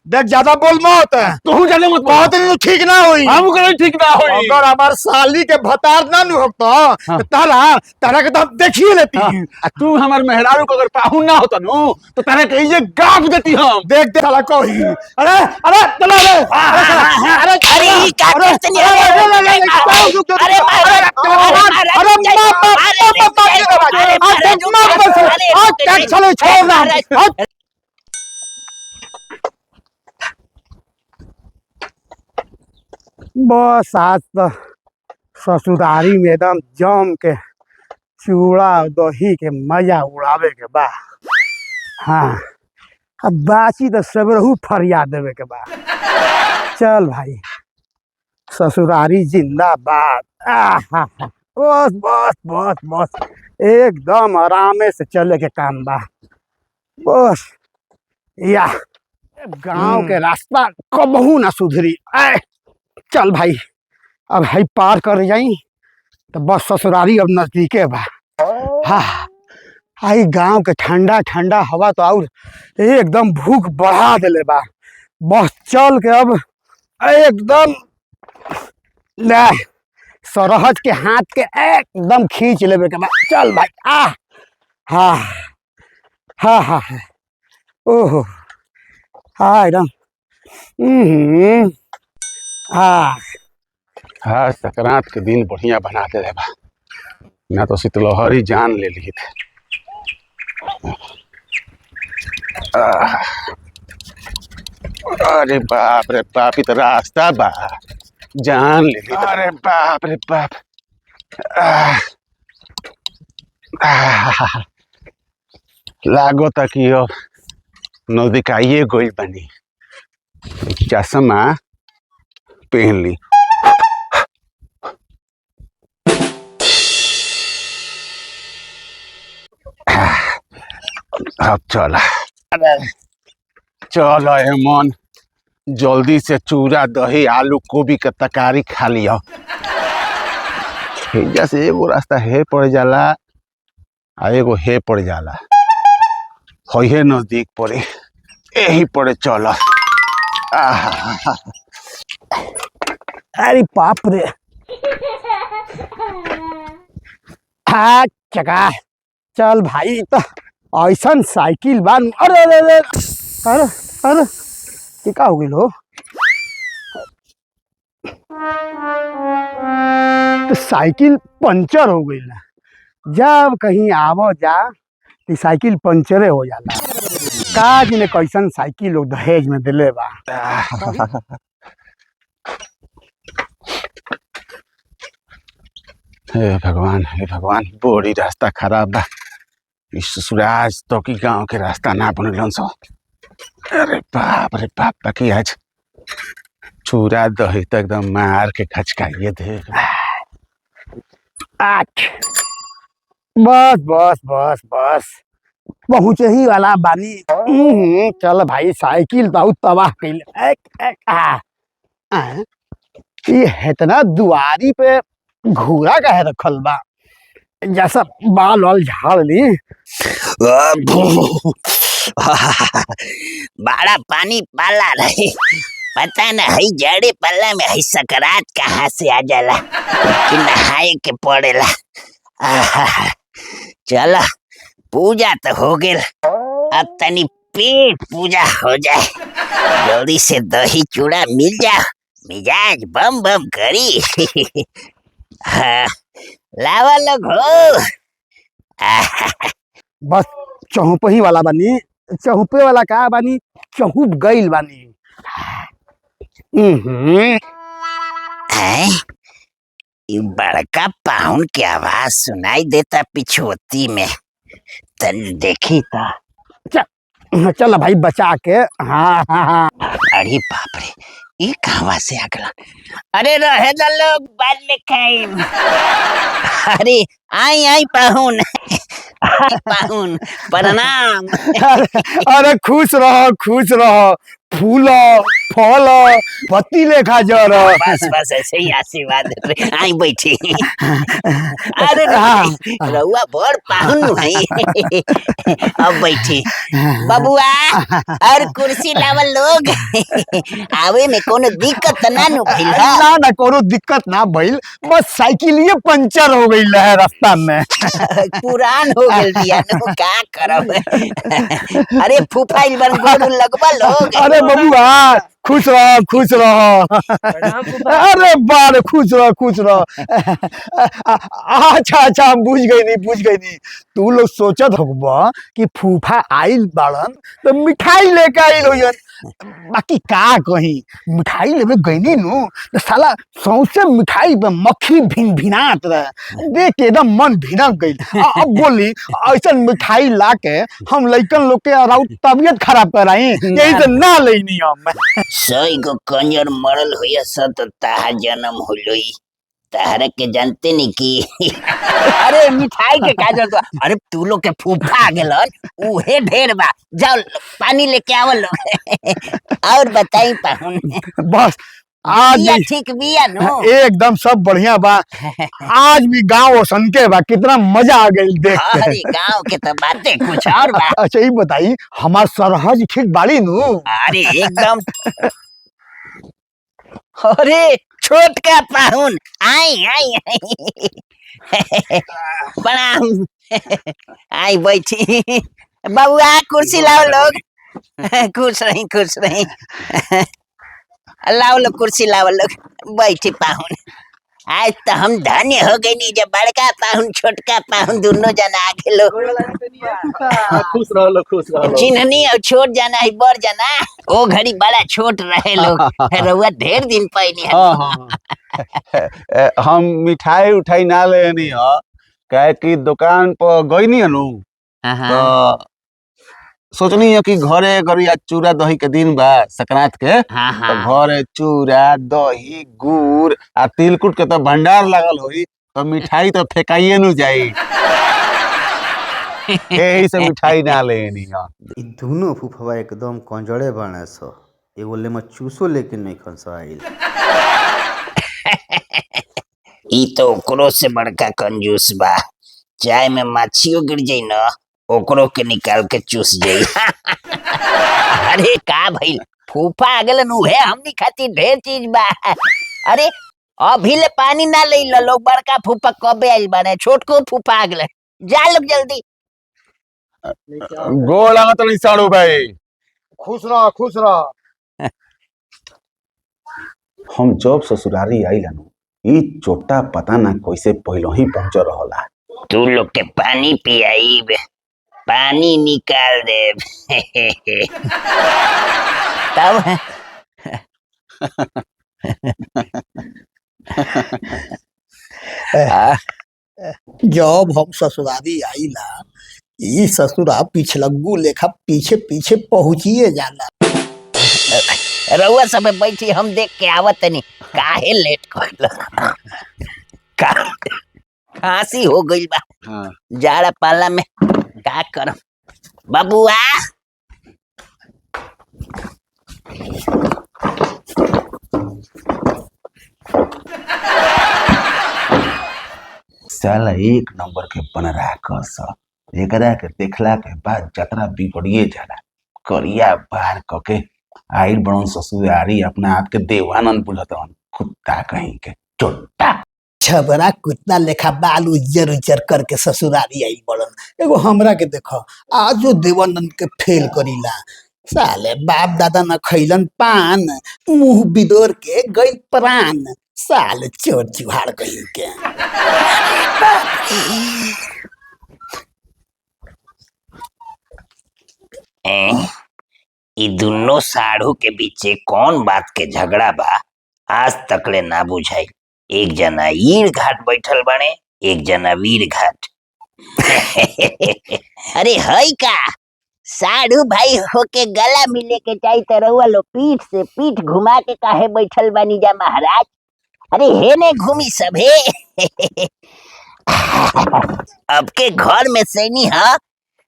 देख ज्यादा बोल मत। तू जाने मत बहुत नहीं ठीक ना हुई। हम करे ठीक ना होई। अगर हमार साली के भतार ना नु होत हाँ। तो तारा के तो हम देखिए लेती। आ तू हमार मेहरारू को अगर पाहुन ना होता नो तो तारे के ये गाप देती हम। देख दे साला कोई। अरे अरे चला रे। अरे अरे ई का करते नहीं अरे बस आज तो ससुरारी में एकदम जम के चूड़ा दही के मजा उड़ावे के बा। हाँ अब बाची तो सबरहू फरिया देवे के बा। चल भाई ससुरारी जिंदाबाद। बस बस बस बस एकदम आरामे से चले के काम बा। बस या गांव के रास्ता कबहू ना सुधरी। चल भाई अब भाई पार कर जाई तो बस ससुरारी अब नजदीके बा। हाँ आई गांव के ठंडा ठंडा हवा तो और एकदम भूख बढ़ा देले बा। बस चल के अब एकदम ले सरहद के हाथ के एकदम खींच लेवे के बा। चल भाई हाँ हाँ हाँ ओहो हाँ एकदम हाँ हाँ संक्रांत के दिन बढ़िया बना दे रे बा। ना तो शीतलहरी जान ले ली थे। अरे बाप रे बाप इ तो रास्ता बा जान ले ली। अरे बाप रे बाप। लागो तक यो नजदीक आइए गई बनी। चश्मा पहन ली। अब चला चलो मन जल्दी से चूड़ा दही आलू गोभी के तरकारी खा लिया। जैसे एगो रास्ता हे पड़ जाला आ एगो हे पड़ जाला। हे नजदीक पड़े यही पड़े चलो। अरे बाप रे हाँ चका चल भाई तो ऐसा साइकिल बान। अरे अरे अरे अरे अरे ये का हो गई हो। तो साइकिल पंचर हो गई ना। जब कहीं आवो जा तो साइकिल पंचरे हो जाला। काज ने कैसन साइकिल लोग दहेज में दिले बा। हे भगवान बड़ी रास्ता खराब बा। इस सूरज तो की गांव के रास्ता ना बनल सो। अरे बाप रे बाप बाकी आज चूड़ा दही तो एकदम मार के खचकाइए दे। बस बस बस बस पहुँचे ही वाला बानी। चल भाई साइकिल बहुत तबाह कैले। ये इतना दुआरी पे घूरा का है रखल बा जैसा बाल वाल झाड़ ली। बड़ा पानी पाला रहे पता न है जड़े पल्ला में है सकरात कहाँ से आ जाला कि नहाए के पड़ेला। चलो पूजा तो हो गई अब तनी पेट पूजा हो जाए। जल्दी से दही चूड़ा मिल जाओ मिजाज बम बम करी। हाँ, लावा लोग हो। बस चौपही वाला बानी। चौपे वाला का बानी चौप गईल बानी। बड़का पाउन की आवाज सुनाई देता पिछोती में। तन देखी था। चल भाई बचा के। हाँ हाँ हाँ अरे बाप रे ये कहवा से आ गया। अरे रहे ना लोग बाद में खाइम। अरे आई आई पाहुन पाहुन प्रणाम। अरे खुश रहो फूलो फल पत्ती लेखा जर। बस बस ऐसे ही आशीर्वाद देते। आई बैठी। अरे हाँ। रउआ बड़ पाहुन नु हई। अब बैठी बबुआ। और कुर्सी लावल लोग। आवे में कोनो दिक्कत त ना नु भइल ह? ना ना कोनो दिक्कत ना भइल, बस साइकिलिए पंचर हो गई है रास्ता में। पुरान हो गेल बिया नु का करब। अरे फूफाइल बन गोड़ लगबा लोग। अरे बबुआ खुश रह खुश रह। अरे बार खुश रह खुश रह। अच्छा अच्छा हम बुझ गई नहीं। तू लोग सोचत होगा कि फूफा आइल बाड़न तो मिठाई लेके आइल होयन। बाकी का कही मिठाई लेवे गईनी नु तो साला सौसे मिठाई पे मक्खी भिन भिनात रहे, देख के एकदम मन भिनक गई। अब बोली ऐसा मिठाई ला के हम लइकन लोग के अराउट तबियत खराब कराई, यही से ना लेनी हम। सही को कंजर मरल होया सत ताहा जन्म होलोई। ताहरा के जानते नहीं की। अरे मिठाई के का जरूरत बा? अरे तू लोग के फूफा आ गेलन, उहे ढेर बा। जाओ पानी लेके आवल लोग। और बताई पाहुन। बस आज बिया भी ठीक बिया नु। एकदम सब बढ़िया बा। आज भी गाँव सनके बा, कितना मजा आ गई देख के। अरे गांव के तो बातें कुछ और बा। अच्छा ये बताई हमार सरहज ठीक बाड़ी नु? अरे एकदम। अरे छोटका पाहुन आई आई आई। प्रणाम। आई बैठी। बबुआ कुर्सी लाओ लोग। खुश रही। लाओ लोग कुर्सी लाओ लोग। बैठी पाहुन। आज तो हम धन्य हो गई नी जब बड़का पाहुन छोटका पाहुन दोनों जना आ गेलो। खुश रहो। चिन्हनी और छोट जना है बड़ जना। ओ घड़ी बड़ा छोट रहे लोग। रउआ ढेर दिन पहिनी है। हम मिठाई उठाई ना लेनी ह, काहे कि दुकान पर गईनी नु तो सोचनी है कि घरे घरी आज चूड़ा दही के दिन बा संक्रांत के। हाँ तो हाँ। घरे चूड़ा दही गुड़ आ तिलकुट के तो भंडार लागल होई, तो मिठाई तो फेंकाइए नु जाई। यही से मिठाई ना लेनी ह। इ दुनो फुफवा एकदम कंजड़े बाणे स। एगो ले में चूसो लेके नहीं खन आइल। ई तो ओकरो से बड़का कंजूस बा। चाय में माछियो गिर जाई न, ओकरो के निकाल के चूस जाई। अरे का भइल फूफा आ गेलन, उहे हमनी खातिर ढेर चीज बा। अरे अभी ले पानी ना ले लोग। बड़का फूफा कबे आइल बाने, छोटको फूफा आ गेलन। जा लोग जल्दी। गोड़ लागत नहीं साड़ू भाई। खुश रह। हम जब ससुरारी आइला नु, ई चोटा पता ना कैसे पहलो ही पहुंच रहला। तू लोग के पानी पियाई, पानी निकाल दे। तब जब हम ससुरारी आईला ई ससुरा पिछलग्गू लेखा पीछे पीछे पहुंचिए जाला। रउआ सब बैठी, हम देख के आवत तनी। काहे लेट कइल? का खांसी हो गइल बा। हाँ। जाड़ा पाला में का करम बबुआ। साला एक नंबर के बनरा कस, एकरा के देखला के बाद जतरा बिगड़िए जाला। करिया बार कके आइल बड़न ससुरारी, अपना आप के देवानंद बुझतवन, कुत्ता कहीं के चोट्टा। छबरा कुत्ता लेखा बाल उज्जर करके ससुरारी आई बड़न। एगो हमरा के देखो, आजो देवानंद के फेल करीला। साले बाप दादा न खैलन पान, मुंह बिदोर के गई प्राण। साले चोर चुहाड़ कहीं के। ई दुनो साढ़ू के बीचे कौन बात के झगड़ा बा, आज तकले ना बुझाई। एक जना ईर घाट बैठल बने, एक जना वीर घाट। अरे हई का साढ़ू भाई होके गला मिले के चाहिए तो रहुआ लो पीठ से पीठ घुमा के काहे बैठल बनी जा महाराज। अरे हे ने घूमी सभे। अब के घर में सैनी हा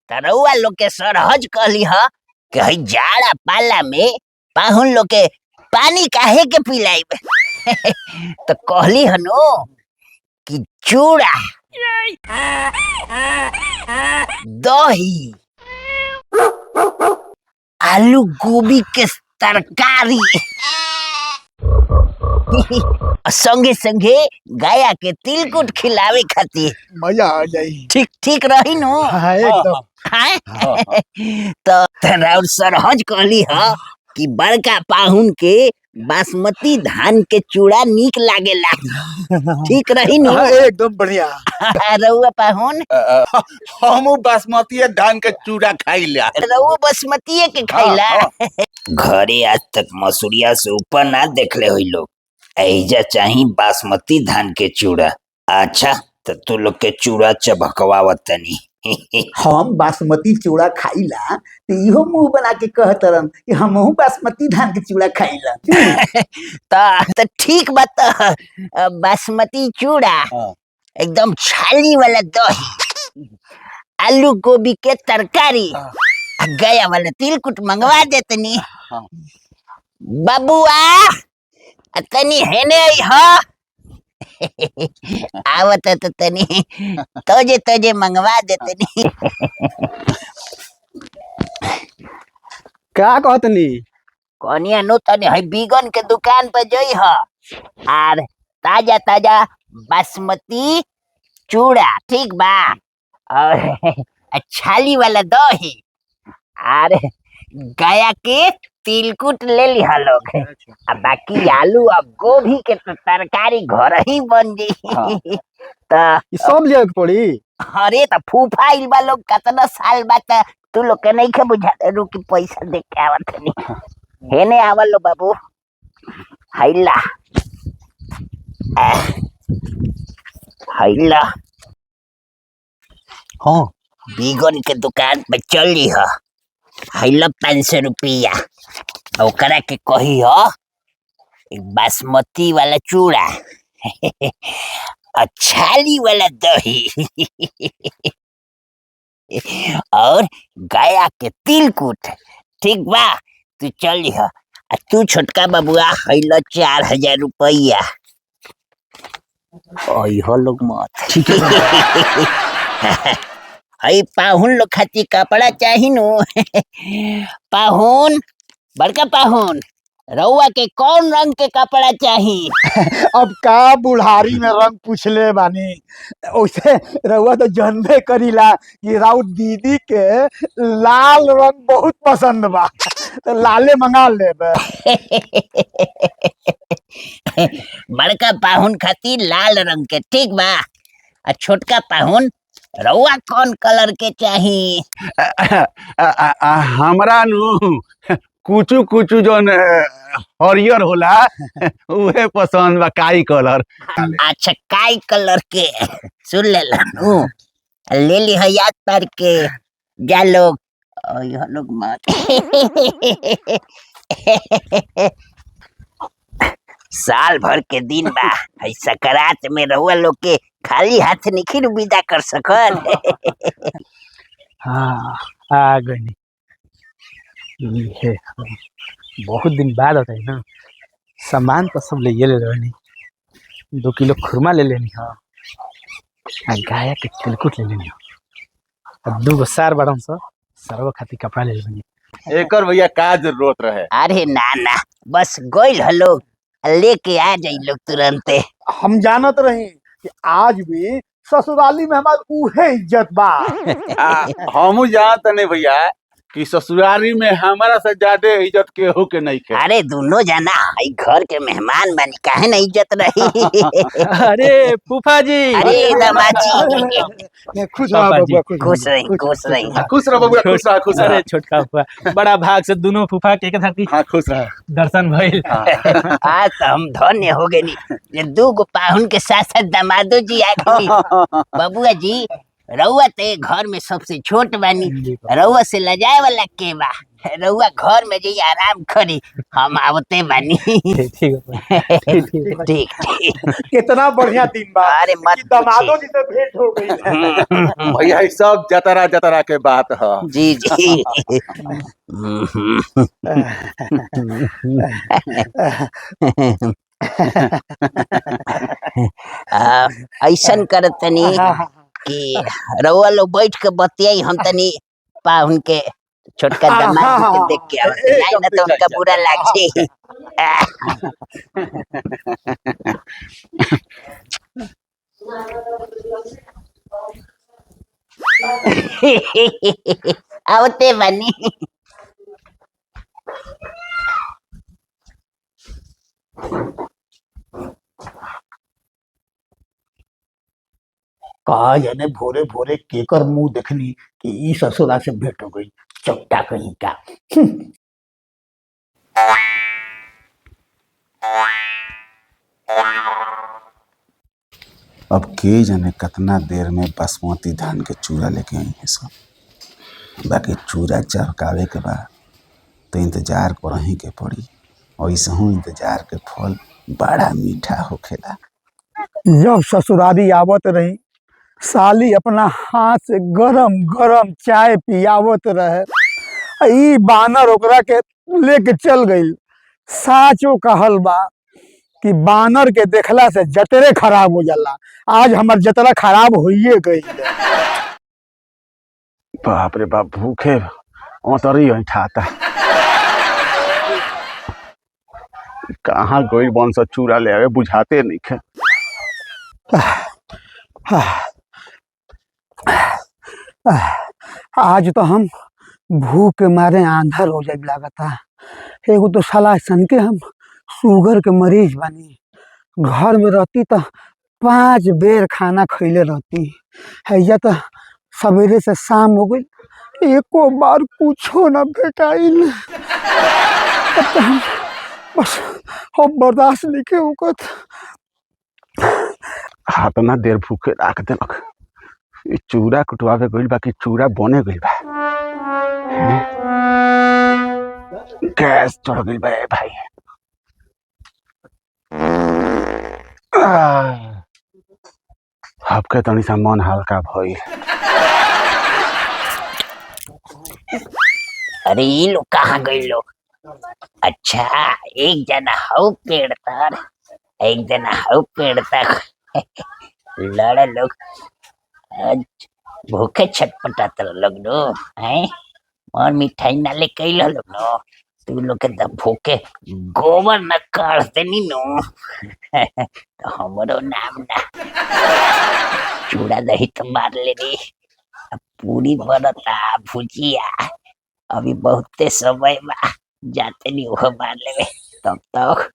तरौआ लोग के सरहज कहली हा कि हई जाड़ा पाला में पाहुन लोग के पानी काहे के पिलाइब तो कहली हनो कि चूड़ा दही आलू गोभी के तरकारी संगे संगे गाया के तिलकुट खिलावे खातिर मजा आ जाई। ठीक ठीक रही नो। हाँ, एकदम। हाँ? तो राउर सरहज कहली ह कि बड़का पाहुन के बासमती धान के चूड़ा नीक लागेला। ठीक रही नो। हाँ, एकदम बढ़िया। रउआ पाहुन हम बासमती धान के चूड़ा खाइला। रउआ बासमती के खाइला। घरे आज तक मसूरिया से ऊपर ना देखले हुई लोग। ऐजा चाही बासमती धान के चूड़ा। अच्छा तो तू लोग के चूड़ा चबकवावत तनी। हम बासमती चूड़ा खाइला तो इहो मुंह बना के कहतरन कि हमहू बासमती धान के चूड़ा खाइला। तो ठीक बात। बासमती चूड़ा एकदम छाली वाला दही आलू गोभी के तरकारी गया वाला तिलकुट मंगवा देतनी। बाबुआ तनी हेने ह आवत तो तनी तोजे तोजे मंगवा देतनी। क्या कहतनी? कनिया नो तनी है बीगन के दुकान पर जई ह आर ताजा ताजा बासमती चूड़ा ठीक बा और छाली वाला दही आर गया के तिलकुट ले लिहा लोग। अब बाकी आलू और गोभी के तो तरकारी घर ही बन जाई। तो सब ले पड़ी। अरे तो फूफा आइल बा लोग कितना साल बाद तू लोग के नहीं के बुझा रुकी पैसा दे के आवत नहीं। हेने आवल लो बाबू हैला हैला। हाँ बीगन के दुकान पे चल ली ह हैला 500 रुपया ओकरा के कही ह एक बासमती वाला चूड़ा और छाली वाला दही और गया के तिलकुट ठीक बा। तू चल ह तू छोटका बबुआ हैला 4000 रुपया। हो लोग मत ठीक है। पाहुन लोग खातिर कपड़ा चाही नो। पाहुन बड़का पाहुन रउआ के कौन रंग के कपड़ा चाही? अब का बुढ़ारी में रंग पूछले बानी। वैसे रउआ तो जानबे करीला कि राउत दीदी के लाल रंग बहुत पसंद बा तो लाले मंगा लेबे। बड़का पाहुन खातिर लाल रंग के ठीक बा। आ छोटका पाहुन रउआ कौन कलर के चाही? हमरा नु कुचू कुचू जोन हरियर होला उहे पसंद बा काई कलर। अच्छा काई कलर के सुन ले ले ली है याद पर के जा लोग लोग मत। साल भर के दिन बा सकरात में रहुआ लोग के खाली हाथ नहीं विदा कर सकल। हाँ आ गई। बहुत दिन बाद होता है ना। सामान तो सब ले लेनी। 2 किलो खुरमा ले लेनी हो गाया के तिलकुट ले लेनी हो 2 गो सार बड़न सरवा खातिर कपड़ा ले लेनी। एकर भैया का जरूरत रहे? अरे ना ना बस गोइल हलो लेके आ जाई लोग तुरंते। हम जानत रही कि आज भी ससुराली में हमार उहे इज्जत बा। हमू जानत नहीं भैया कि ससुरारी में हमारा से ज्यादा इज्जत केहू के नहीं के। अरे दोनों जना आई घर के मेहमान बनी काहे ना इज्जत रही। अरे फूफा जी। अरे दामाजी खुश रहो बबुआ, खुश रही खुश रही। खुश रह बबुआ, खुश रह खुश अरे रह। छोटका फूफा बड़ा भाग से दोनों फूफा के साथी हाँ खुश रह। दर्शन भइल। आज तो हम धन्य हो गए ये 2 गो पाहुन के साथ साथ दामादो जी आ गई। बबुआ जी रउआ ते घर में सबसे छोट बानी, रउआ से लजाए वाला के बा। रउआ घर में जाइए आराम करी, हम आवते बानी। ठीक है ठीक ठीक। कितना बढ़िया दिन बा अरे मत कि दामादों जी से भेंट हो गई। भैया ई सब जतरा जतरा के बात ह। जी जी। ऐसन करत तनी कि रउआ लोग बैठ के बतियाई, हम तनी पाहुन के छोटका दामाद जी के देख के आवत नहीं ना तो उनका बुरा लाग जाई। आवते बनी। कहा जाने भोरे भोरे केकर मुंह देखनी कि ई ससुरा से भेंट हो गई, चौटा कहीं का। अब के जाने कितना देर में बासमती धान के चूड़ा लेके आई है सब। बाकी चूड़ा चहकावे के बाद तो इंतजार करही के पड़ी। ऐसा इंतजार के फल बड़ा मीठा होखेला। जब ससुरारी आवत रही, साली अपना हाथ से गरम गरम चाय पियावत रहे, ई बानर ओकरा के लेके चल गई। साचो कहल बा कि बानर के देखला से जतरे खराब हो जाला। आज हमार जतरा खराब होइए गई। बाप रे बाप, भूखे औतरी ठाता। कहाँ गई बंश चूड़ा ले आवे बुझाते नहीं खे। आज तो हम भूख के मारे आंधर हो जाए लागता। एगो तो साला सन के हम शुगर के मरीज बानी। घर में रहती तो 5 बेर खाना खैले रहती। हैया तो सवेरे से शाम हो गई, एको बार कुछो न भेटाइल। अब तो हम बस हम बर्दाश्त नहीं के होकत। हाथ ना देर भूखे राख देलक। ई चूड़ा कुटवावे गइल बा कि चूड़ा बने गइल बा। गैस चढ़ गइल बा ए भाई। आपके तनी सा मन हल्का भइल। अरे ये लोग कहाँ गए लोग? अच्छा, एक जना हऊ पेड़ तर, एक जना हऊ पेड़ तक लड़े लोग। आज भूखे छटपटात लोग नो हैं, और मिठाई ना ले कैल लोग नो। तू लोग के तो भूखे गोबर न काढ़ते नी नो। तो हमरो नाम ना चूड़ा दही तो मार ले रे। अब पूरी बनता भुजिया, अभी बहुते समय बा, जाते नहीं वो मार ले तब तक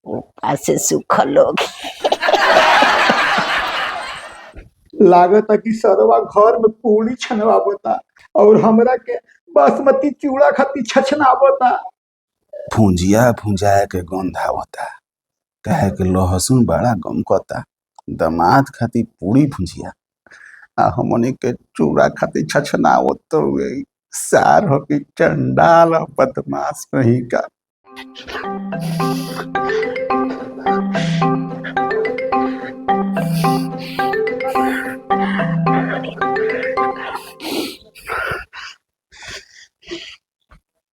ऊपर से सूखा लोग। लागत कि सरवा घर में पूरी छनवावता और हमरा के बासमती चूड़ा खाती छछनावता। भुंजिया भुंजाए के गंध आवता। कहे के लहसुन बड़ा गमकता। दामाद खाती पूरी भुंजिया आ हमने के चूड़ा खाती छछनावत तो गई। सार हो कि चंडाल बदमाश कहीं का।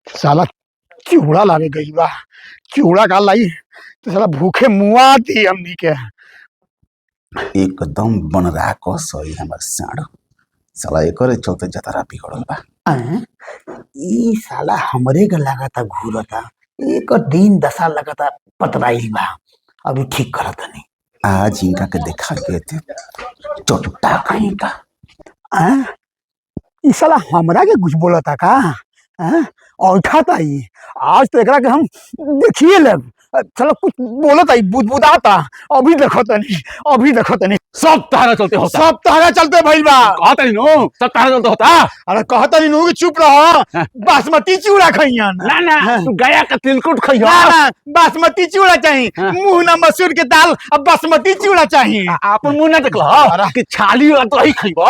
साला चूड़ा लागे गई बा। चूड़ा का लाई तो साला भूखे मुआ दी हमनी के। एकदम बनरा को सही हमर साढ़। साला एकरे चलते जतरा बिगड़ल बा। ई साला हमरे के लगाता घूरता, एक दिन दशा लगाता पतराइल बा। अभी ठीक करता नहीं। आज इनका के देखा गए थे चोटा कहीं का। ई साला हमरा के कुछ बोलता का? और उठाता ही आज तो एकरा के हम देखिए लेब। चलो कुछ बोलो ताई बुदबुदाता। अभी देखो तनी सब तारा चलते होता सब तारा चलते भइल बा। कहता नहीं नो सब तारा चलते होता अरे कहता नहीं नु कि चुप रहो, बासमती चूड़ा खइयन। ना ना तू गया का तिलकुट खइयो ना ना बासमती चूड़ा चाहिए, हाँ। मुंह ना मसूर के दाल, अब बासमती चूड़ा चाहिए। आपन मुंह ना देखलो कि छाली वाला तो ही खइबो।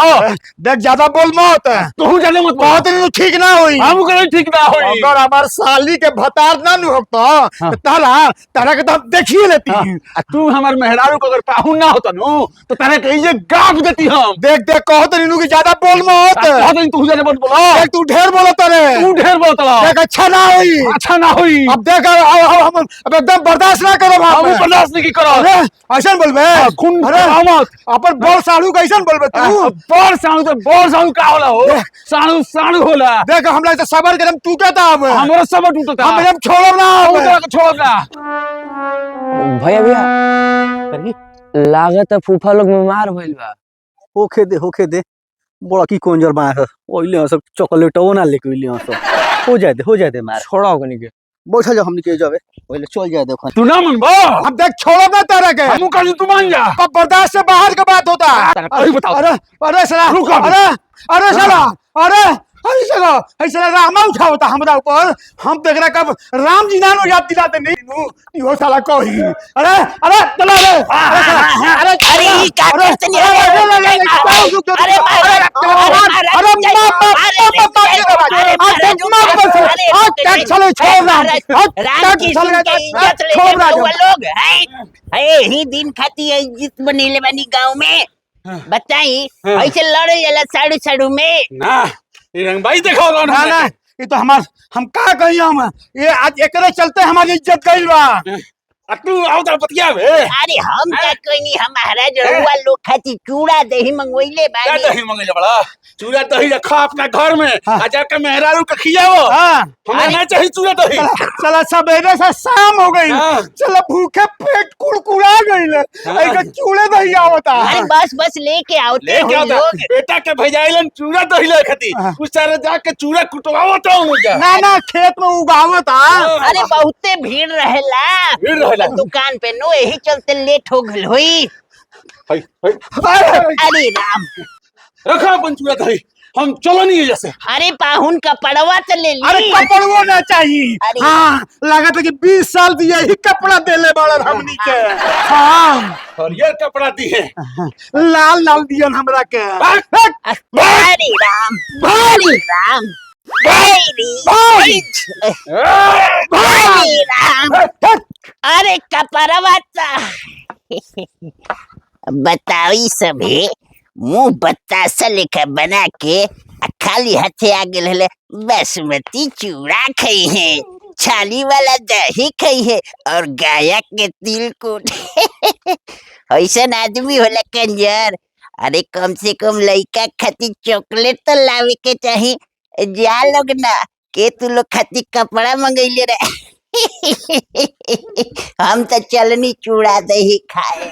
देख ज्यादा बोल मत, तू जाने मत बहुत नहीं ठीक ना होई। हम करे ठीक ना होई। अगर हमार साली के भतार ना नु होतो तो तारा के तो हम देखिए लेती। आ तू हमार मेहरारू को अगर पाहुन ना होता नो तो तारे के ये गाप देती हम। देख देख कहत नहीं नु कि ज्यादा बोल मत। कहत नहीं तू जाने मत बोलो। देख तू ढेर बोलत रे, तू ढेर बोलतला। देख अच्छा ना होई, अच्छा ना होई। अब देख हम अब एकदम बर्दाश्त ना करो। हम बर्दाश्त नहीं करो। अरे ऐसा बोलबे खून अरे मत अपन बड़ साड़ू कैसन बोलबे तू? बड़ साणु तो बड़ साणु का होला हो। साणु साणु होला। देख हमरा तो सबर करम टूटता अब। हमरो सब टूटता। हम एकदम छोड़ब ना हम अब। तोरा के छोड़ब ना। भैया लागत है फूफा लोग बीमार भइल बा। होखे दे बड़ा की कंजर बा ओइले हस चॉकलेटो ना लेके ओइले हस हो जाए दे मार छोड़ा ओकनी के। बैठा जा हमनी के जावे ओइले चल जाए देखो। तू ना मनबो। हम देख छोड़ब ना तारा के। हमू कहली तू मान जा। अब बर्दाश्त से बाहर का बात होता। अरे बताओ। अरे साला रुक अभी। अरे साला ऐसा रामा उठावता हमरा ऊपर। हम तो एकरा कब राम जी नानो याद दिलाते नहीं नु इहो साला कही। अरे चला रे अरे ई का करते नहीं। लोग ही दिन खाती है इज्जत बनेले बनी गांव में। बताई ऐसे लड़े जाला साड़ू साड़ू में। ना ये रंगबाई देखो कौन ना ना ये तो हम का कही हम ये आज एकरे चलते हमारी इज्जत गइल बा। आ तू आओ तो बतिया बे। अरे हम का कोई नहीं, हमारा जो हुआ लोग खाती चूड़ा दही मंगवाइले क्या बानी। दही मंगले बड़ा चूड़ा दही रखा अपना घर में। आ जाके मेहरारू के खियाओ। हाँ हमें ना चाहिए चूड़ा दही। चला सवेरे से शाम हो गई, हाँ। चला भूखे पेट कुड़कुड़ा गई। एक चूड़े दही आवता। अरे बस लेके आओते लेके हो आता लोग। बेटा के भेजाइलन चूड़ा दही ले खाती। उस सारे जाके चूड़ा कुटवाओ तो मुझे। ना ना खेत में उगावता। अरे बहुते भीड़ रहेला भीड़ रहेला। दुकान पे नो, यही चलते लेट हो गल हुई। अरे अरे राम, रखा अपन चूड़ा दही हम चलो नहीं है जैसे। अरे पाहुन का पड़वा तो ले अरे ली। कपड़वो ना चाहिए। अरे। हाँ लगा था कि 20 साल से यही कपड़ा देले बड़ा हमनी के। हाँ और ये कपड़ा दिए लाल लाल दियन हमरा के। अरे राम, अरे राम, अरे राम, अरे कपड़वा बताई सभी मुंह बतासा लेकर बना के खाली हाथे आगे ले बासमती चूड़ा खाई है, छाली वाला दही खाई है और गाया के तिलकुट। ऐसा आदमी होला कंजर। अरे कम से कम लइका खातिर चॉकलेट तो लावे के चाही। जा लोग ना के तू लोग खातिर कपड़ा मंगैले रे। हम तो चलनी चूड़ा दही खाए।